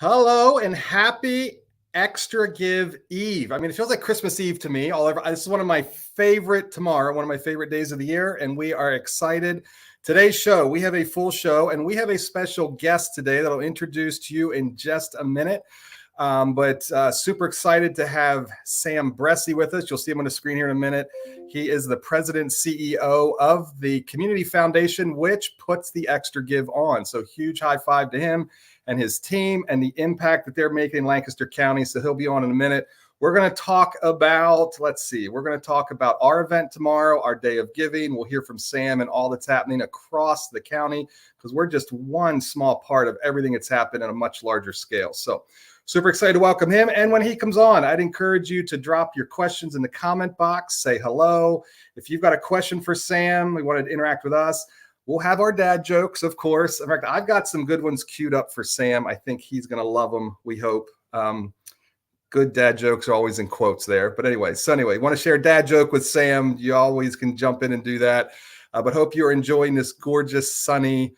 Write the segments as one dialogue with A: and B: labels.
A: Hello and happy Extra Give Eve. I mean, it feels like Christmas Eve to me. This is one of my favorite days of the year, and we are excited. Today's show, we have a full show, and we have a special guest today that I'll introduce to you in just a minute. But super excited to have Sam Bressi with us. You'll see him on the screen here in a minute. He is the president CEO of the Community Foundation, which puts the Extra Give on. So huge high five to him and his team and the impact that they're making in Lancaster County. So he'll be on in a minute. We're going to talk about, our event tomorrow, our day of giving. We'll hear from Sam and all that's happening across the county because we're just one small part of everything that's happened on a much larger scale. So super excited to welcome him. And when he comes on, I'd encourage you to drop your questions in the comment box, say hello. If you've got a question for Sam, we want to interact with us. We'll have our dad jokes, of course. In fact, I've got some good ones queued up for Sam. I think he's going to love them, we hope. Good dad jokes are always in quotes there. But anyway, you want to share a dad joke with Sam, you always can jump in and do that. But hope you're enjoying this gorgeous, sunny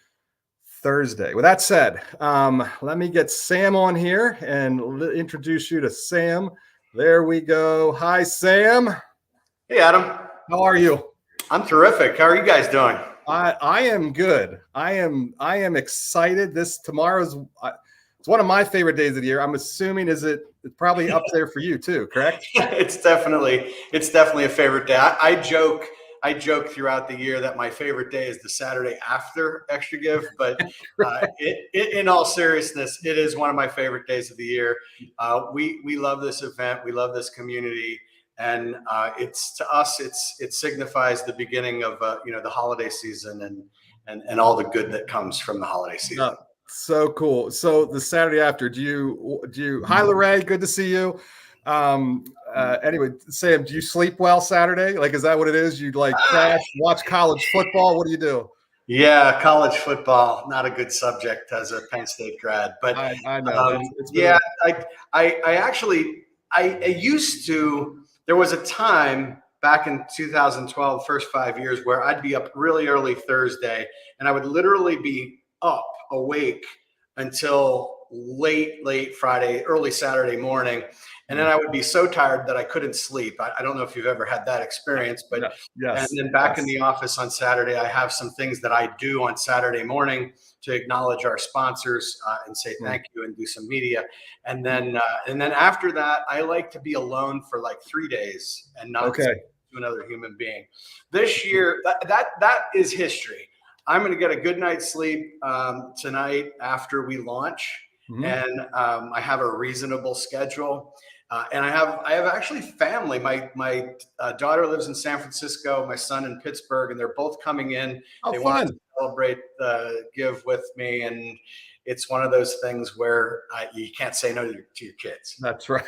A: Thursday. With that said, let me get Sam on here and introduce you to Sam. There we go. Hi, Sam.
B: Hey, Adam.
A: How are you?
B: I'm terrific. How are you guys doing?
A: I am good. I am excited. Tomorrow's it's one of my favorite days of the year. I'm assuming it's probably up there for you too, correct?
B: It's definitely a favorite day. I joke throughout the year that my favorite day is the Saturday after Extra Give, but in all seriousness, it is one of my favorite days of the year. We love this event. We love this community. And it's to us, it signifies the beginning of the holiday season and all the good that comes from the holiday season.
A: So cool. So the Saturday after, do you? Hi, Lorraine. Good to see you. Anyway, Sam, do you sleep well Saturday? Like, is that what it is? You like crash, watch college football? What do you do?
B: Yeah, college football, not a good subject as a Penn State grad, but
A: I know.
B: I used to. There was a time back in 2012, first 5 years, where I'd be up really early Thursday, and I would literally be awake until late Friday, early Saturday morning. And then I would be so tired that I couldn't sleep. I don't know if you've ever had that experience, but
A: yes.
B: And then back in the office on Saturday, I have some things that I do on Saturday morning to acknowledge our sponsors and say thank you and do some media. And then after that, I like to be alone for like 3 days and not to another human being. This year, that is history. I'm going to get a good night's sleep tonight after we launch. And I have a reasonable schedule. And I have actually family. My daughter lives in San Francisco, my son in Pittsburgh, and they're both coming in. They want to celebrate the Give with me. And it's one of those things where you can't say no to your kids.
A: That's right.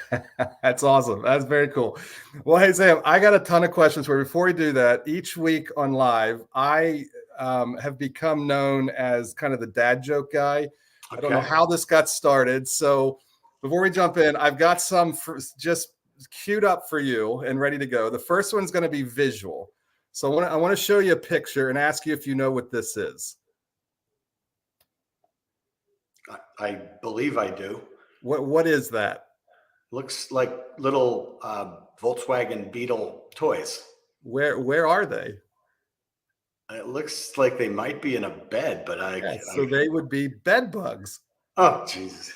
A: That's awesome. That's very cool. Well, hey, Sam, I got a ton of questions for you. Before we do that, each week on live, I have become known as kind of the dad joke guy. Okay. I don't know how this got started. So before we jump in, I've got some just queued up for you and ready to go. The first one's going to be visual. So I want to show you a picture and ask you if you know what this is.
B: I believe I do.
A: What is that?
B: Looks like little Volkswagen Beetle toys.
A: Where are they?
B: It looks like they might be in a bed, but
A: so they would be bed bugs.
B: Oh, Jesus.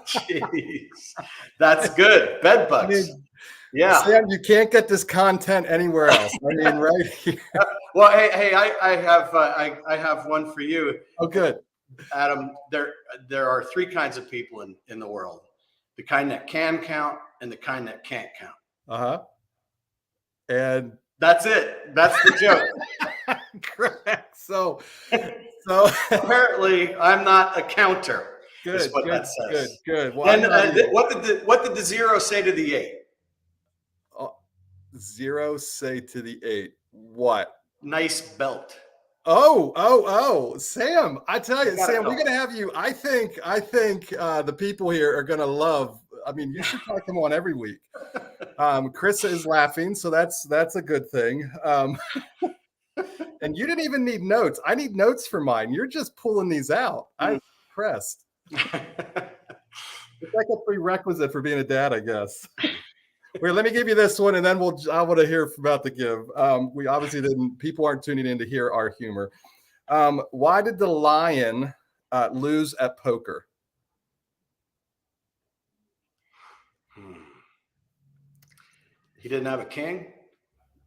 B: Jeez. That's good. Bed bugs. Yeah.
A: Sam, you can't get this content anywhere else. I mean, right here.
B: Well, hey, I have one for you.
A: Oh, good.
B: Adam, there are three kinds of people in the world: the kind that can count and the kind that can't count.
A: And
B: that's it. That's the joke.
A: Correct. So
B: apparently, I'm not a counter.
A: Good.
B: Is what that says.
A: Good. Well,
B: and what did the zero say to the 8?
A: Zero say to the 8. What?
B: Nice belt.
A: Oh, Sam, I tell you, Sam, we're going to have you. I think the people here are going to love. I mean, you should probably come on every week. Chris is laughing, so that's a good thing. And you didn't even need notes. I need notes for mine. You're just pulling these out. I'm impressed. It's like a prerequisite for being a dad, I guess. Wait, let me give you this one, and then I want to hear about the give. We obviously didn't. People aren't tuning in to hear our humor. Why did the lion lose at poker?
B: He didn't have a king.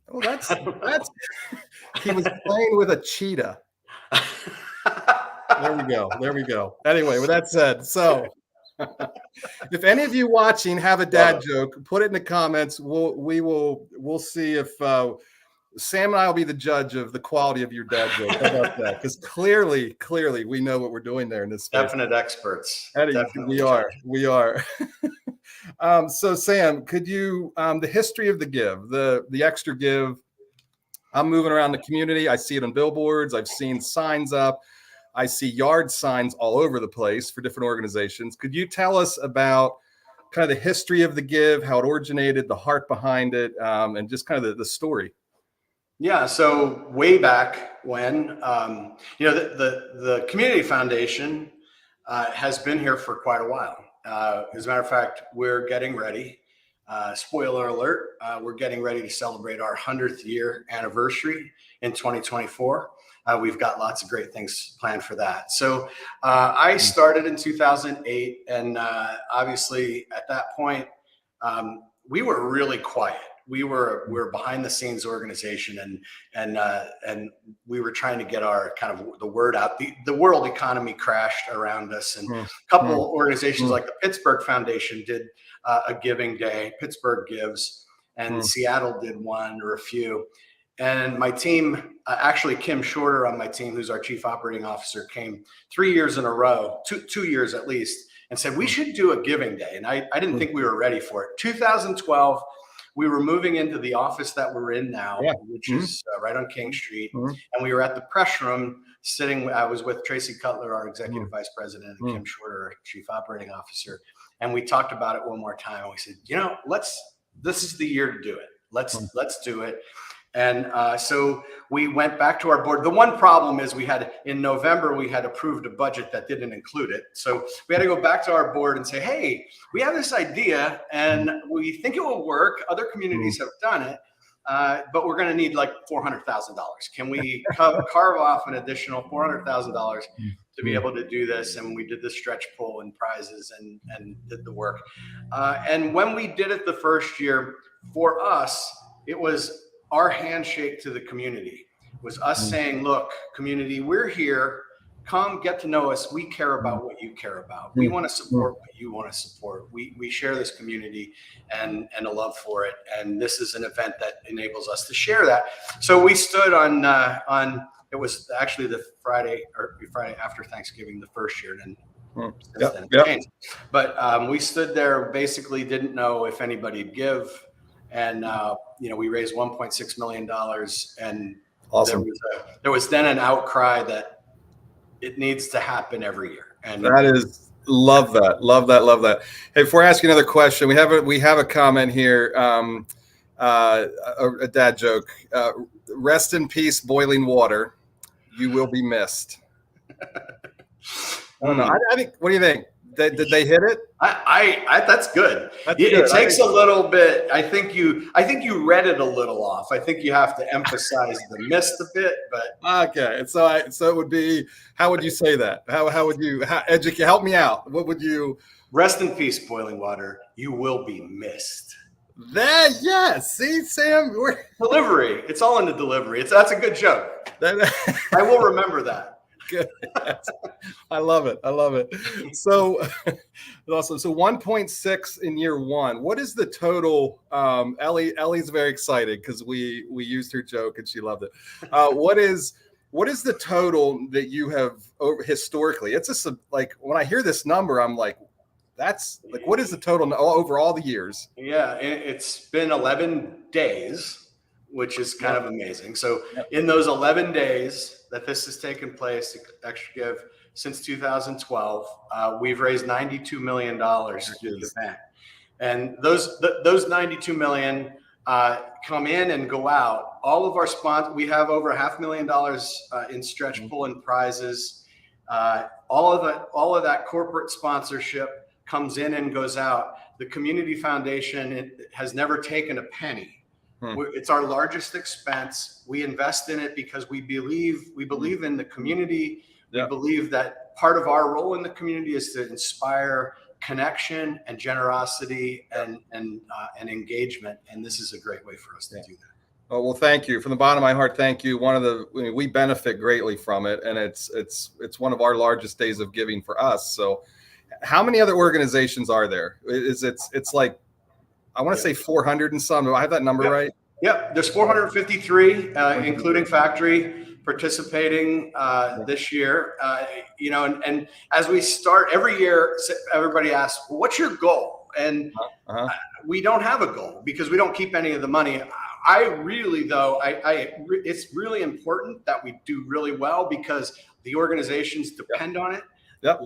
A: Oh, that's he was playing with a cheetah. There we go. There we go. Anyway, with that said, so if any of you watching have a dad joke, put it in the comments. We'll see if Sam and I will be the judge of the quality of your dad joke. How about that? Because clearly, we know what we're doing there in this space.
B: Definite experts.
A: Eddie,
B: Definitely
A: we are. So Sam, could you the history of the give, the extra give? I'm moving around the community. I see it on billboards. I've seen signs up. I see yard signs all over the place for different organizations. Could you tell us about kind of the history of the give, how it originated, the heart behind it, and just kind of the story?
B: Yeah. So way back when, the Community Foundation has been here for quite a while. As a matter of fact, we're getting ready. Spoiler alert, we're getting ready to celebrate our 100th year anniversary in 2024. We've got lots of great things planned for that. So I started in 2008, and obviously at that point, we were really quiet. We were behind the scenes organization, and we were trying to get our kind of the word out. The world economy crashed around us, and a couple organizations like the Pittsburgh Foundation did a giving day. Pittsburgh Gives, and Seattle did one or a few. And my team, actually Kim Shorter on my team, who's our chief operating officer, came 3 years in a row, two years at least, and said we should do a giving day. And I didn't think we were ready for it. 2012. We were moving into the office that we're in now, which is right on King Street. And we were at the press room sitting. I was with Tracy Cutler, our executive vice president, and Kim Shorter, our chief operating officer. And we talked about it one more time. And we said, this is the year to do it. Let's do it. And so we went back to our board. The one problem is in November, we had approved a budget that didn't include it. So we had to go back to our board and say, hey, we have this idea and we think it will work. Other communities have done it, but we're going to need like $400,000. Can we carve off an additional $400,000 to be able to do this? And we did the stretch pull and prizes and did the work. And when we did it the first year, for us, it was our handshake to the community. It was us saying, look, community, we're here. Come get to know us. We care about what you care about. We want to support what you want to support. We share this community and a love for it. And this is an event that enables us to share that. So we stood on it was actually the Friday after Thanksgiving, the first year. And then it changed. But we stood there, basically didn't know if anybody'd give. And, we raised $1.6 million, and awesome. There was then an outcry that it needs to happen every year. And
A: that is, love that. Hey, before I ask you another question, we have a comment here, a dad joke. Rest in peace, boiling water. You will be missed. I don't know. I think. What do you think? Did they hit it?
B: I that's good. It takes a little bit. I think you read it a little off. I think you have to emphasize the missed a bit, but
A: okay. So it would be, how would you say that? How would you educate? Help me out. What would you?
B: Rest in peace, boiling water. You will be missed.
A: See, Sam,
B: delivery. It's all in the delivery. That's a good joke. I will remember that.
A: Good. I love it. So awesome. So 1.6 in year one. What is the total? Ellie's very excited because we used her joke and she loved it. What is the total that you have historically? It's just like when I hear this number, I'm like, that's like, what is the total over all the years?
B: Yeah, it's been 11 days, which is kind of amazing. So in those 11 days that this has taken place, Extra Give, since 2012, we've raised $92 million to the event. And those 92 million come in and go out. All of our sponsors, we have over $500,000 in stretch pull and prizes. all of that corporate sponsorship comes in and goes out. The community foundation has never taken a penny. It's our largest expense. We invest in it because we believe in the community. We believe that part of our role in the community is to inspire connection and generosity and engagement. And this is a great way for us to do that.
A: Oh, well, thank you from the bottom of my heart. Thank you. We benefit greatly from it, and it's one of our largest days of giving for us. So, how many other organizations are there? It's like, I want to say 400 and some. Do I have that number right?
B: Yep. There's 453, including factory, participating this year. And as we start every year, everybody asks, well, "What's your goal?" And we don't have a goal because we don't keep any of the money. It's really important that we do really well because the organizations depend on it.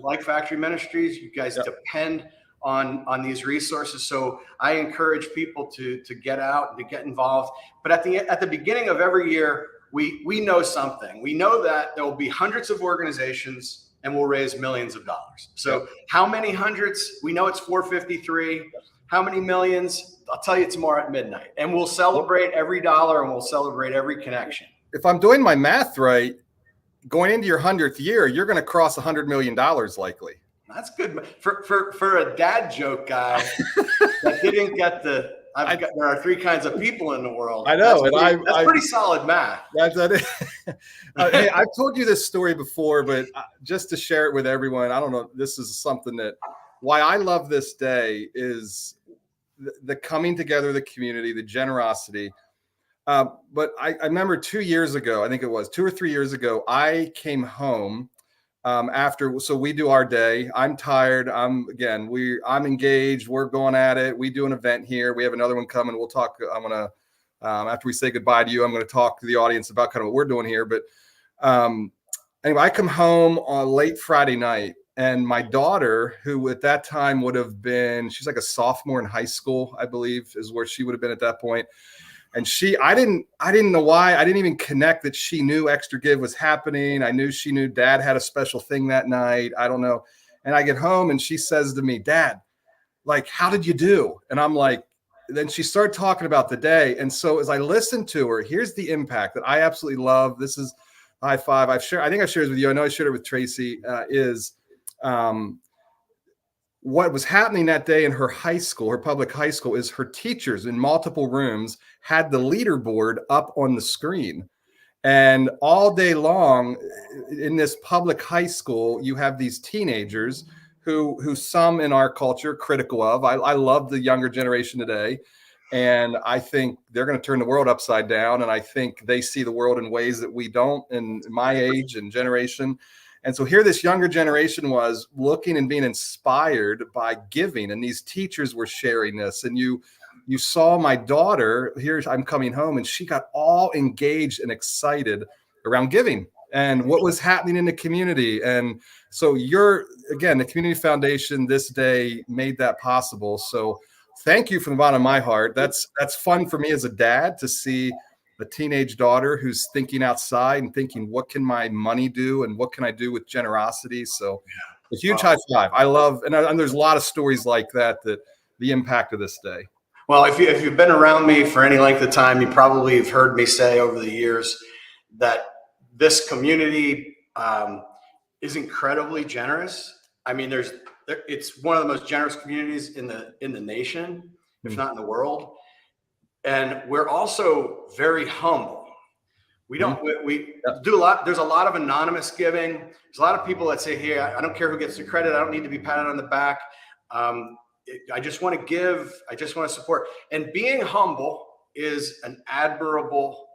B: Like Factory Ministries, you guys depend on these resources. So I encourage people to get out and to get involved. But at the beginning of every year, we know something. We know that there will be hundreds of organizations and we'll raise millions of dollars. So how many hundreds? We know it's 453. How many millions? I'll tell you tomorrow at midnight. And we'll celebrate every dollar and we'll celebrate every connection.
A: If I'm doing my math right, going into your 100th year, you're going to cross $100 million likely.
B: That's good for a dad joke guy that didn't get the. There are three kinds of people in the world.
A: I know,
B: that's pretty solid math.
A: Hey, I've told you this story before, but just to share it with everyone, I don't know. This is something that why I love this day is the coming together of the community, the generosity. But I remember 2 years ago, I think it was 2 or 3 years ago, I came home so we do our day. I'm tired. I'm engaged. We're going at it. We do an event here. We have another one coming. We'll talk. I'm going to, after we say goodbye to you, I'm going to talk to the audience about kind of what we're doing here. But anyway, I come home on late Friday night and my daughter, who at that time would have been, she's like a sophomore in high school, I believe is where she would have been at that point. And I didn't know why. I didn't even connect that she knew Extra Give was happening. I knew she knew Dad had a special thing that night. I don't know. And I get home and she says to me, "Dad, like, how did you do?" And I'm like, then she started talking about the day. And so as I listened to her, here's the impact that I absolutely love. This is high five. I think I shared it with you. I know I shared it with Tracy, what was happening that day in her high school, her public high school, is her teachers in multiple rooms had the leaderboard up on the screen. And all day long in this public high school, you have these teenagers who some in our culture are critical of. I love the younger generation today. And I think they're going to turn the world upside down. And I think they see the world in ways that we don't in my age and generation. And so here this younger generation was looking and being inspired by giving, and these teachers were sharing this. And you saw my daughter, I'm coming home, and she got all engaged and excited around giving and what was happening in the community. And so the Community Foundation this day made that possible. So thank you from the bottom of my heart. That's fun for me as a dad to see a teenage daughter who's thinking outside and thinking, what can my money do and what can I do with generosity? So a huge high five. I love, and there's a lot of stories like that the impact of this day.
B: Well, if you've been around me for any length of time, you probably have heard me say over the years that this community is incredibly generous. I mean, it's one of the most generous communities in the nation, if not in the world. And we're also very humble. We do a lot. There's a lot of anonymous giving. There's a lot of people that say, "Hey, I don't care who gets the credit. I don't need to be patted on the back. I just want to give. I just want to support." And being humble is an admirable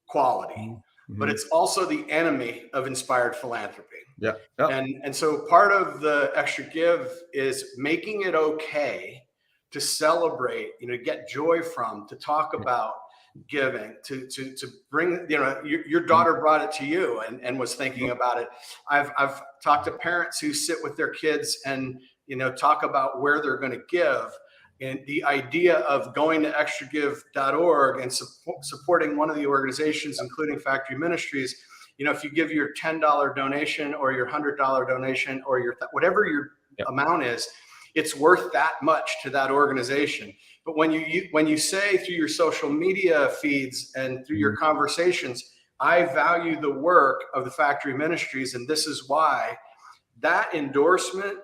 B: quality, but it's also the enemy of inspired philanthropy.
A: Yeah.
B: And so part of the Extra Give is making it okay to celebrate, get joy from, to talk about giving, to bring, your daughter brought it to you and was thinking about it. I've talked to parents who sit with their kids and, talk about where they're going to give. And the idea of going to extragive.org and supporting one of the organizations, including Factory Ministries, if you give your $10 donation or your $100 donation or your whatever your amount is, it's worth that much to that organization. But when you say through your social media feeds and through your conversations, I value the work of the Factory Ministries, and this is why, that endorsement,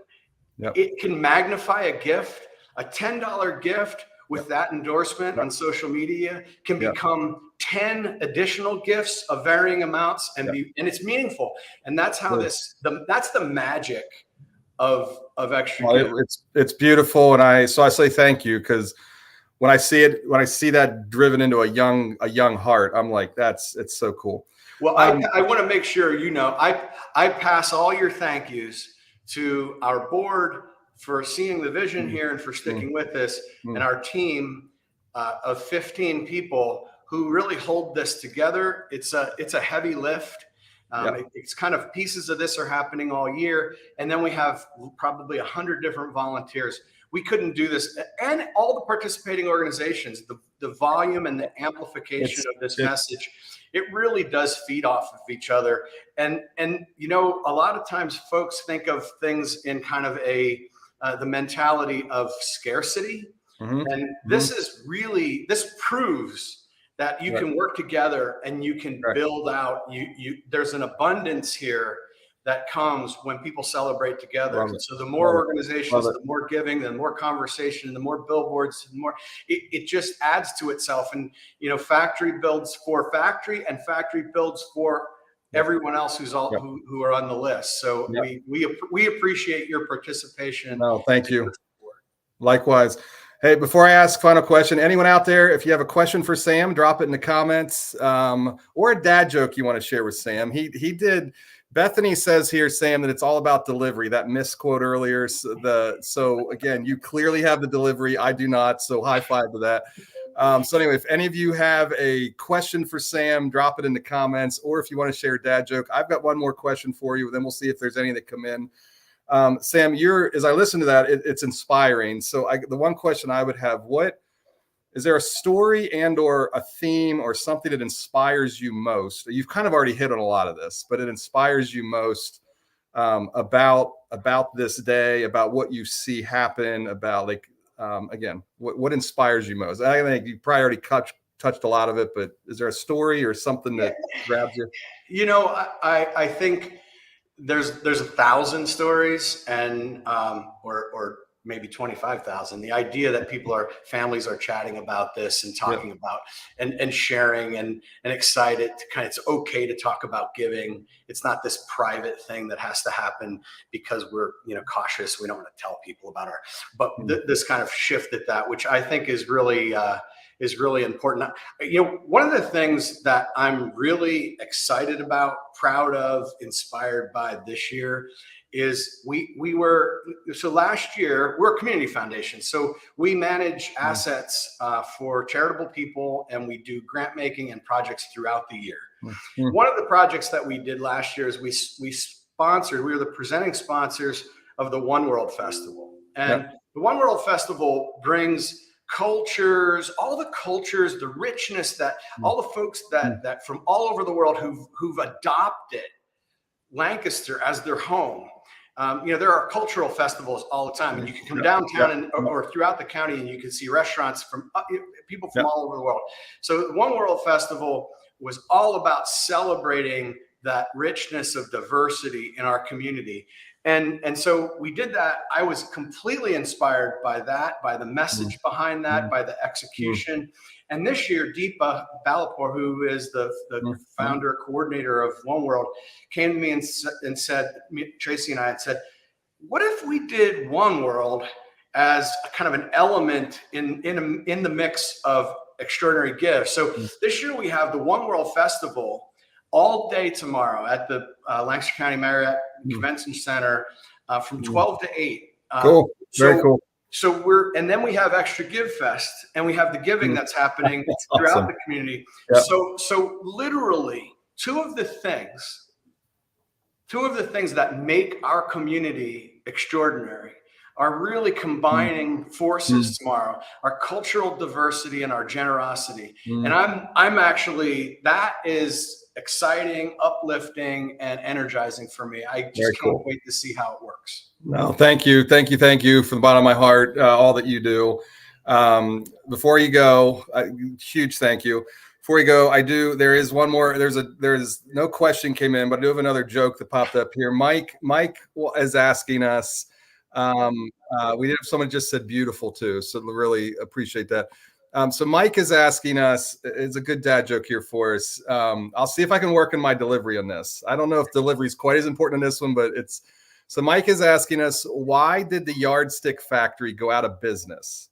B: it can magnify a gift. A $10 gift with that endorsement on social media can become 10 additional gifts of varying amounts, and it's meaningful. And that's how that's the magic of Extra Give.
A: It's beautiful, and I say thank you, because when I see that driven into a young heart, I'm like, it's so cool.
B: Well, I want to make sure I pass all your thank yous to our board for seeing the vision here and for sticking with this, and our team of 15 people who really hold this together. It's a heavy lift. It's kind of pieces of this are happening all year, and then we have probably 100 different volunteers. We couldn't do this, and all the participating organizations, the volume and the amplification of this message, it really does feed off of each other. And a lot of times folks think of things in kind of the mentality of scarcity, and this proves that you can work together and you can build out. There's an abundance here that comes when people celebrate together. So the more organizations, the more giving, the more conversation, the more billboards, the more it just adds to itself. And Factory builds for Factory, and Factory builds for everyone else who are on the list. So we appreciate your participation.
A: No, thank you. Likewise. Hey, before I ask final question, anyone out there, if you have a question for Sam, drop it in the comments, or a dad joke you want to share with Sam. He did. Bethany says here, Sam, that it's all about delivery. That misquote earlier. So again, you clearly have the delivery. I do not. So high five to that. So anyway, if any of you have a question for Sam, drop it in the comments, or if you want to share a dad joke. I've got one more question for you. Then we'll see if there's any that come in. Sam, as I listen to that, it's inspiring. So the one question I would have, is there a story and or a theme or something that inspires you most? You've kind of already hit on a lot of this, but it inspires you most about this day, about what you see happen, about again, what inspires you most? I think you probably already touched a lot of it, but is there a story or something that grabs you?
B: I think there's 1,000 stories, and or maybe 25,000. The idea that families are chatting about this and talking about and sharing and excited to it's okay to talk about giving. It's not this private thing that has to happen because we're cautious. We don't want to tell people about this kind of shift at that, which I think is really important. One of the things that I'm really excited about, proud of, inspired by this year is so last year, we're a community foundation. So we manage assets for charitable people, and we do grant making and projects throughout the year. One of the projects that we did last year is we were the presenting sponsors of the One World Festival. And the One World Festival brings cultures, all the cultures, the richness that all the folks that from all over the world who've adopted Lancaster as their home. There are cultural festivals all the time, and you can come downtown or throughout the county, and you can see restaurants from people from all over the world. So the One World Festival was all about celebrating that richness of diversity in our community. And so we did that. I was completely inspired by that, by the message behind that, by the execution. And this year, Deepa Balapur, who is the founder, coordinator of One World, came to me and said, Tracy and I had said, what if we did One World as a kind of an element in the mix of extraordinary gifts? So this year we have the One World Festival all day tomorrow at the Lancaster County Marriott Convention Center from 12 to 8.
A: Cool. Very cool.
B: So then we have Extra Give Fest, and we have the giving that's happening throughout the community.
A: Yep.
B: So literally two of the things that make our community extraordinary are really combining forces tomorrow, our cultural diversity and our generosity. And I'm actually, that is exciting, uplifting, and energizing for me. I just can't wait to see how it works.
A: No, thank you. Thank you. Thank you from the bottom of my heart, all that you do. Before you go, huge thank you. Before you go, there is one more, there's no question came in, but I do have another joke that popped up here. Mike is asking us, we did have someone just said beautiful too. So really appreciate that. So Mike is asking us, it's a good dad joke here for us. I'll see if I can work in my delivery on this. I don't know if delivery is quite as important in this one, but so Mike is asking us, why did the yardstick factory go out of business?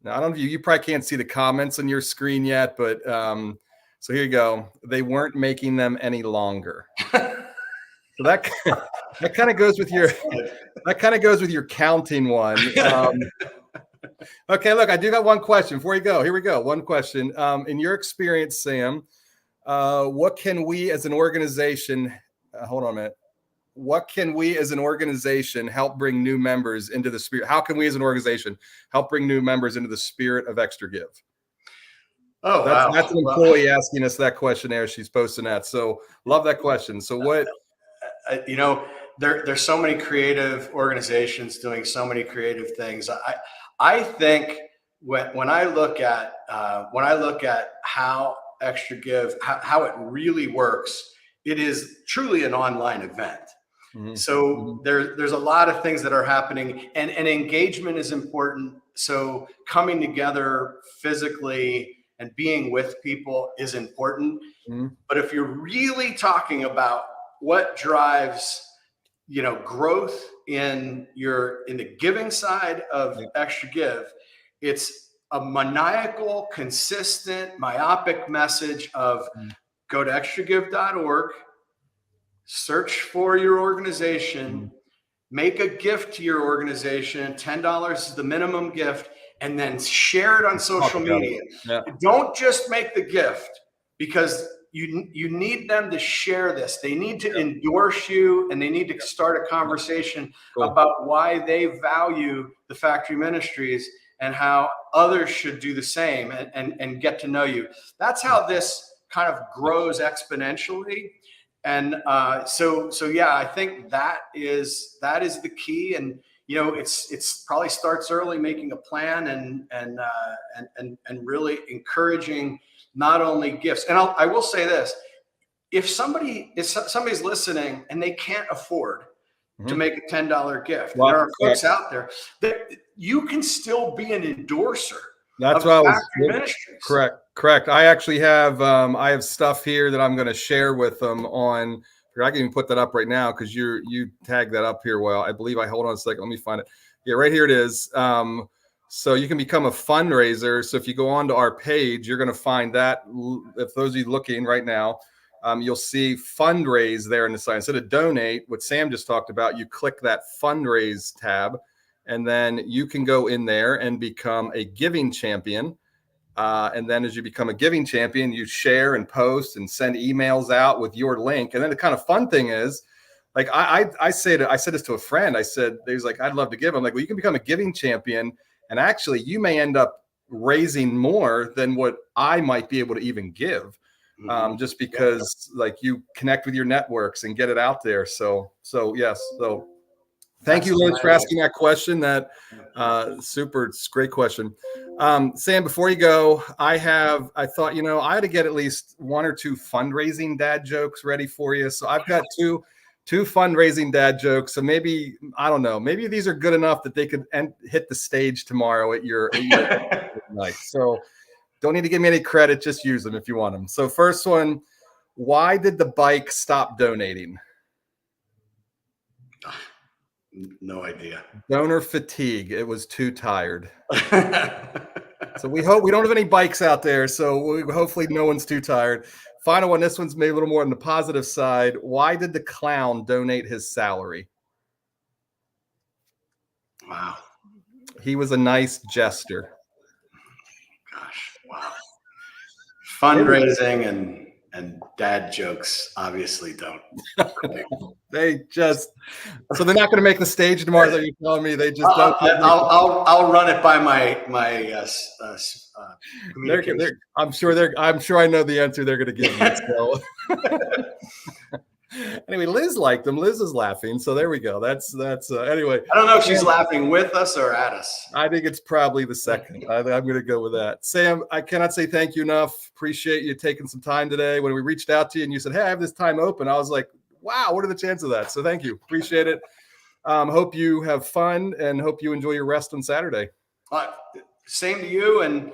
A: Now, I don't know if you probably can't see the comments on your screen yet, but so here you go. They weren't making them any longer. So that kind of goes with your counting one. Okay, look, I do got one question before you go. Here we go. One question. In your experience, Sam, what can we as an organization, hold on a minute. What can we as an organization help bring new members into the spirit? How can we as an organization help bring new members into the spirit of Extra Give?
B: Oh,
A: that's an employee asking us that question there. She's posting that. So love that question. So what?
B: There's so many creative organizations doing so many creative things. I think when I look at how Extra Give, how it really works, it is truly an online event. So there's a lot of things that are happening, and engagement is important. So coming together physically and being with people is important. But if you're really talking about what drives, growth in the giving side of Extra Give, it's a maniacal, consistent, myopic message of go to extragive.org, search for your organization, make a gift to your organization. $10 is the minimum gift, and then share it on social media. Don't just make the gift, because you need them to share this. They need to endorse you, and they need to start a conversation about why they value the factory ministries and how others should do the same, and get to know you. That's how this kind of grows exponentially. And so yeah, I think that is the key. And it's probably starts early, making a plan and really encouraging not only gifts. And I will say this: if somebody's listening and they can't afford to make a $10 gift, there are folks out there that you can still be an endorser.
A: That's what I was. Correct. I actually have I have stuff here that I'm going to share with them on. I can even put that up right now because you tagged that up here. Well, I believe hold on a second. Let me find it. Yeah, right here it is. So you can become a fundraiser. So if you go onto our page, you're going to find that. If those of you looking right now, you'll see fundraise there in the side. Instead of donate, what Sam just talked about, you click that fundraise tab. And then you can go in there and become a giving champion. And then as you become a giving champion, you share and post and send emails out with your link. And then the kind of fun thing is, like I said this to a friend. I said, he's like, I'd love to give. I'm like, well, you can become a giving champion. And actually, you may end up raising more than what I might be able to even give. Just because like you connect with your networks and get it out there. So yes. So thank you, Liz, for asking that question. That it's a great question. Sam, before you go, I thought, I had to get at least one or two fundraising dad jokes ready for you. So I've got two fundraising dad jokes. So maybe, I don't know, maybe these are good enough that they could hit the stage tomorrow at your night. So don't need to give me any credit. Just use them if you want them. So first one, why did the bike stop donating?
B: No idea.
A: Donor fatigue. It was too tired. So we hope we don't have any bikes out there. So hopefully no one's too tired. Final one. This one's maybe a little more on the positive side. Why did the clown donate his salary?
B: Wow.
A: He was a nice jester.
B: Gosh. Wow. Fundraising and dad jokes obviously don't.
A: They just, so they're not going to make the stage tomorrow. That you're telling me they just don't.
B: I'll run it by my communication.
A: I'm sure I know the answer they're going to give me. So. Anyway, Liz liked them. Liz is laughing. So there we go. That's anyway.
B: I don't know if she's laughing with us or at us.
A: I think it's probably the second. I'm going to go with that. Sam, I cannot say thank you enough. Appreciate you taking some time today. When we reached out to you and you said, hey, I have this time open, I was like, wow, what are the chances of that? So thank you. Appreciate it. Hope you have fun and hope you enjoy your rest on Saturday.
B: Same to you. And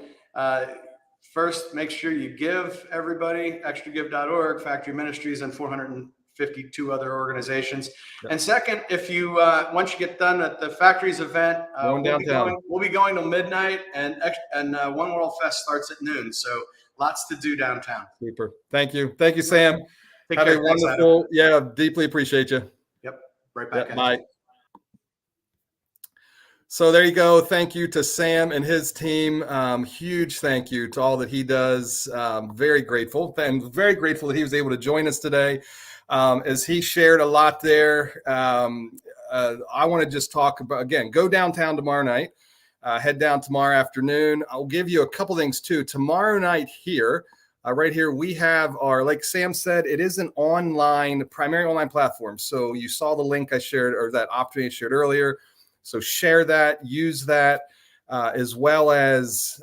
B: first, make sure you give everybody, extragive.org, Factory Ministries, and 452 other organizations. Yep. And second, if you once you get done at the Factories event, we'll be going till midnight, and One World Fest starts at noon. So lots to do downtown.
A: Super. Thank you, Sam.
B: Take
A: Have
B: care.
A: a wonderful. Yeah, deeply appreciate you.
B: Yep. Right back.
A: Yep, bye. So there you go. Thank you to Sam and his team. Huge thank you to all that he does. Very grateful, and very grateful that he was able to join us today. As he shared a lot there, I want to just talk about, again, go downtown tomorrow night, head down tomorrow afternoon. I'll give you a couple things too. Tomorrow night here, right here, we have our, like Sam said, it is an primary online platform. So you saw the link I shared, or that opportunity I shared earlier. So share that, use that, as well as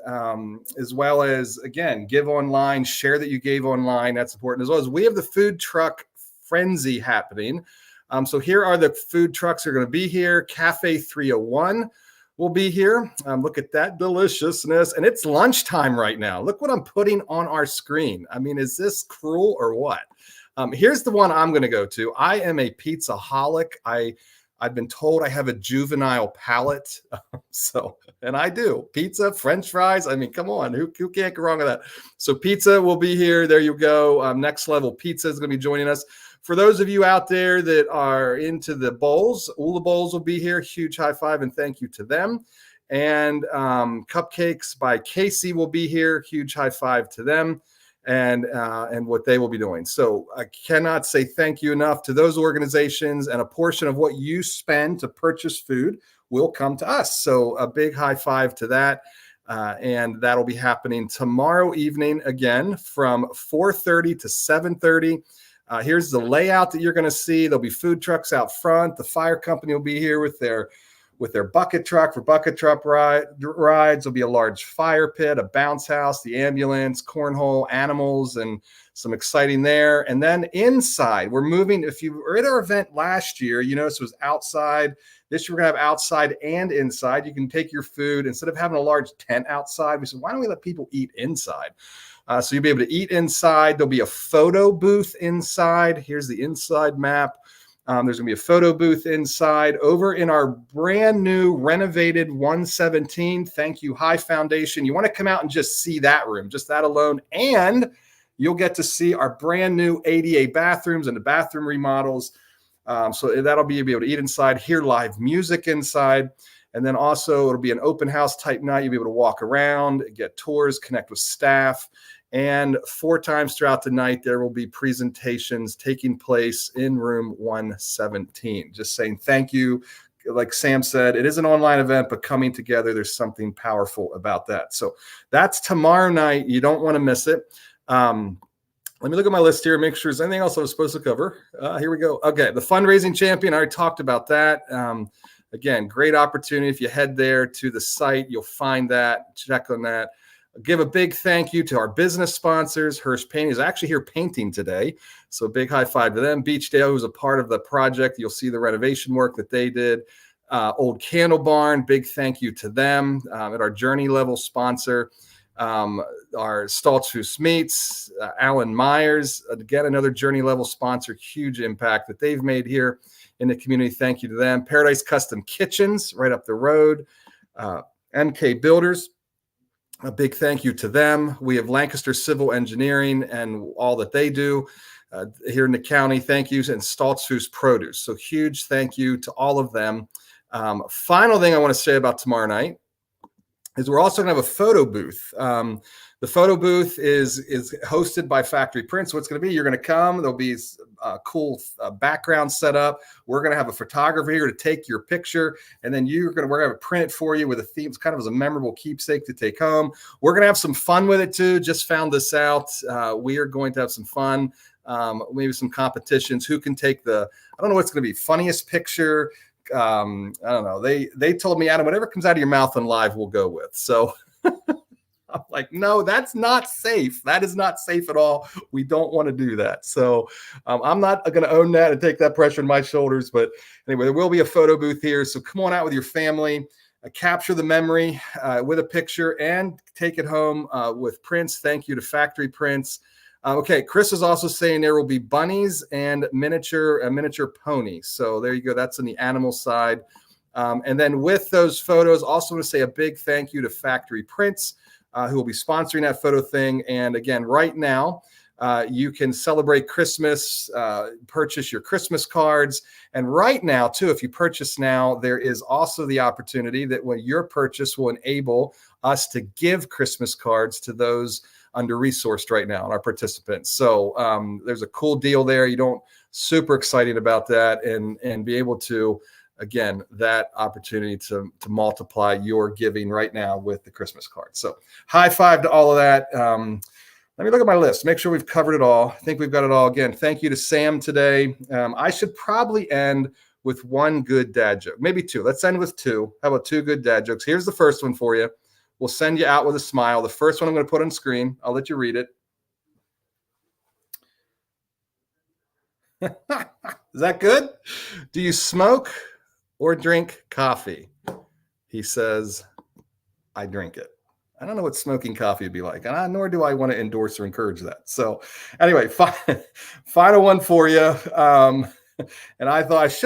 A: again, give online, share that you gave online. That's important. As well as we have the food truck frenzy happening. So here are the food trucks that are going to be here. Cafe 301 will be here. Look at that deliciousness. And it's lunchtime right now. Look what I'm putting on our screen. I mean, is this cruel or what? Here's the one I'm going to go to. I am a pizza-holic. I've been told I have a juvenile palate. And I do. Pizza, French fries. I mean, come on. Who can't go wrong with that? So pizza will be here. There you go. Next Level Pizza is going to be joining us. For those of you out there that are into the bowls, all the bowls will be here. Huge high five and thank you to them. And Cupcakes by Casey will be here. Huge high five to them. And what they will be doing. So I cannot say thank you enough to those organizations, and a portion of what you spend to purchase food will come to us. So a big high five to that. And that'll be happening tomorrow evening, again, from 4:30 to 7:30. Here's the layout that you're going to see. There'll be food trucks out front. The fire company will be here with their bucket truck for bucket truck rides. There'll be a large fire pit, a bounce house, the ambulance, cornhole, animals, and some exciting there. And then inside, we're moving. If you were at our event last year, you notice it was outside. This year we're going to have outside and inside. You can take your food. Instead of having a large tent outside, we said, why don't we let people eat inside? So you'll be able to eat inside. There'll be a photo booth inside. Here's the inside map. There's going to be a photo booth inside over in our brand new renovated 117. Thank you, High Foundation. You want to come out and just see that room, just that alone. And you'll get to see our brand new ADA bathrooms and the bathroom remodels. So that'll be, you'll be able to eat inside, hear live music inside. And then also it'll be an open house type night. You'll be able to walk around, get tours, connect with staff. And 4 times throughout the night, there will be presentations taking place in room 117. Just saying thank you. Like Sam said, it is an online event, but coming together, there's something powerful about that. So that's tomorrow night. You don't want to miss it. Let me look at my list here, make sure there's anything else I was supposed to cover. Here we go. Okay, the fundraising champion, I already talked about that. Again, great opportunity. If you head there to the site, you'll find that. Check on that. Give a big thank you to our business sponsors. Hirsch Painting is actually here painting today. So big high five to them. Beachdale, who's a part of the project. You'll see the renovation work that they did. Old Candle Barn, big thank you to them. At our Journey Level sponsor. Our Stoltzfus Meats, Alan Myers, again, another Journey Level sponsor. Huge impact that they've made here in the community. Thank you to them. Paradise Custom Kitchens, right up the road. MK Builders. A big thank you to them. We have Lancaster Civil Engineering and all that they do here in the county. Thank yous. And Stoltzfus Produce. So huge thank you to all of them. Final thing I want to say about tomorrow night is we're also going to have a photo booth. The photo booth is hosted by Factory Prints. What's going to be, you're going to come, there'll be a cool background set up. We're going to have a photographer here to take your picture, and then we're going to print it for you with a theme. It's kind of as a memorable keepsake to take home. We're going to have some fun with it too. Just found this out. We are going to have some fun, maybe some competitions. Who can take I don't know what's going to be, funniest picture. I don't know. They told me, Adam, whatever comes out of your mouth on live, we'll go with. So I'm like, no, that's not safe. That is not safe at all. We don't want to do that. So I'm not going to own that and take that pressure on my shoulders. But anyway, there will be a photo booth here. So come on out with your family, capture the memory with a picture, and take it home with prints. Thank you to Factory Prints. Okay, Chris is also saying there will be bunnies and a miniature pony. So there you go. That's on the animal side. And then with those photos, also want to say a big thank you to Factory Prints, who will be sponsoring that photo thing. And again, right now, you can celebrate Christmas, purchase your Christmas cards. And right now, too, if you purchase now, there is also the opportunity that when your purchase will enable us to give Christmas cards to those under-resourced right now, and our participants. So there's a cool deal there. You don't super excited about that, and be able to, again, that opportunity to multiply your giving right now with the Christmas card. So high five to all of that. Let me look at my list, make sure we've covered it all. I think we've got it all. Again, thank you to Sam today. I should probably end with one good dad joke, maybe two. Let's end with two. How about two good dad jokes? Here's the first one for you. We'll send you out with a smile. The first one I'm going to put on screen. I'll let you read it. Is that good? Do you smoke or drink coffee? He says, I drink it. I don't know what smoking coffee would be like, and nor do I want to endorse or encourage that. So anyway, final one for you. And I thought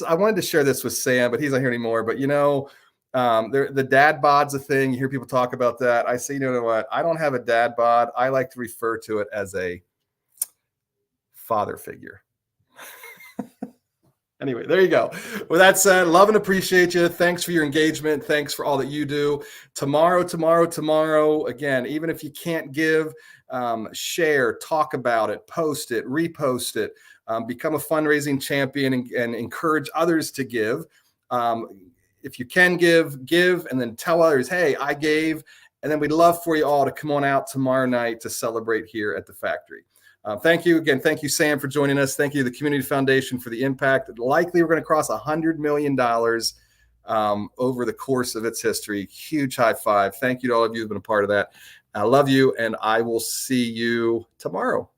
A: I wanted to share this with Sam, but he's not here anymore. But the dad bod's a thing. You hear people talk about that. I say, you know what? I don't have a dad bod. I like to refer to it as a father figure. Anyway, there you go. With that said, love and appreciate you. Thanks for your engagement. Thanks for all that you do. Tomorrow, again, even if you can't give, share, talk about it, post it, repost it, become a fundraising champion, and encourage others to give. If you can give, and then tell others, hey, I gave. And then we'd love for you all to come on out tomorrow night to celebrate here at the factory. Thank you again. Thank you, Sam, for joining us. Thank you to the Community Foundation for the impact. Likely we're going to cross $100 million over the course of its history. Huge high five. Thank you to all of you who've been a part of that. I love you, and I will see you tomorrow.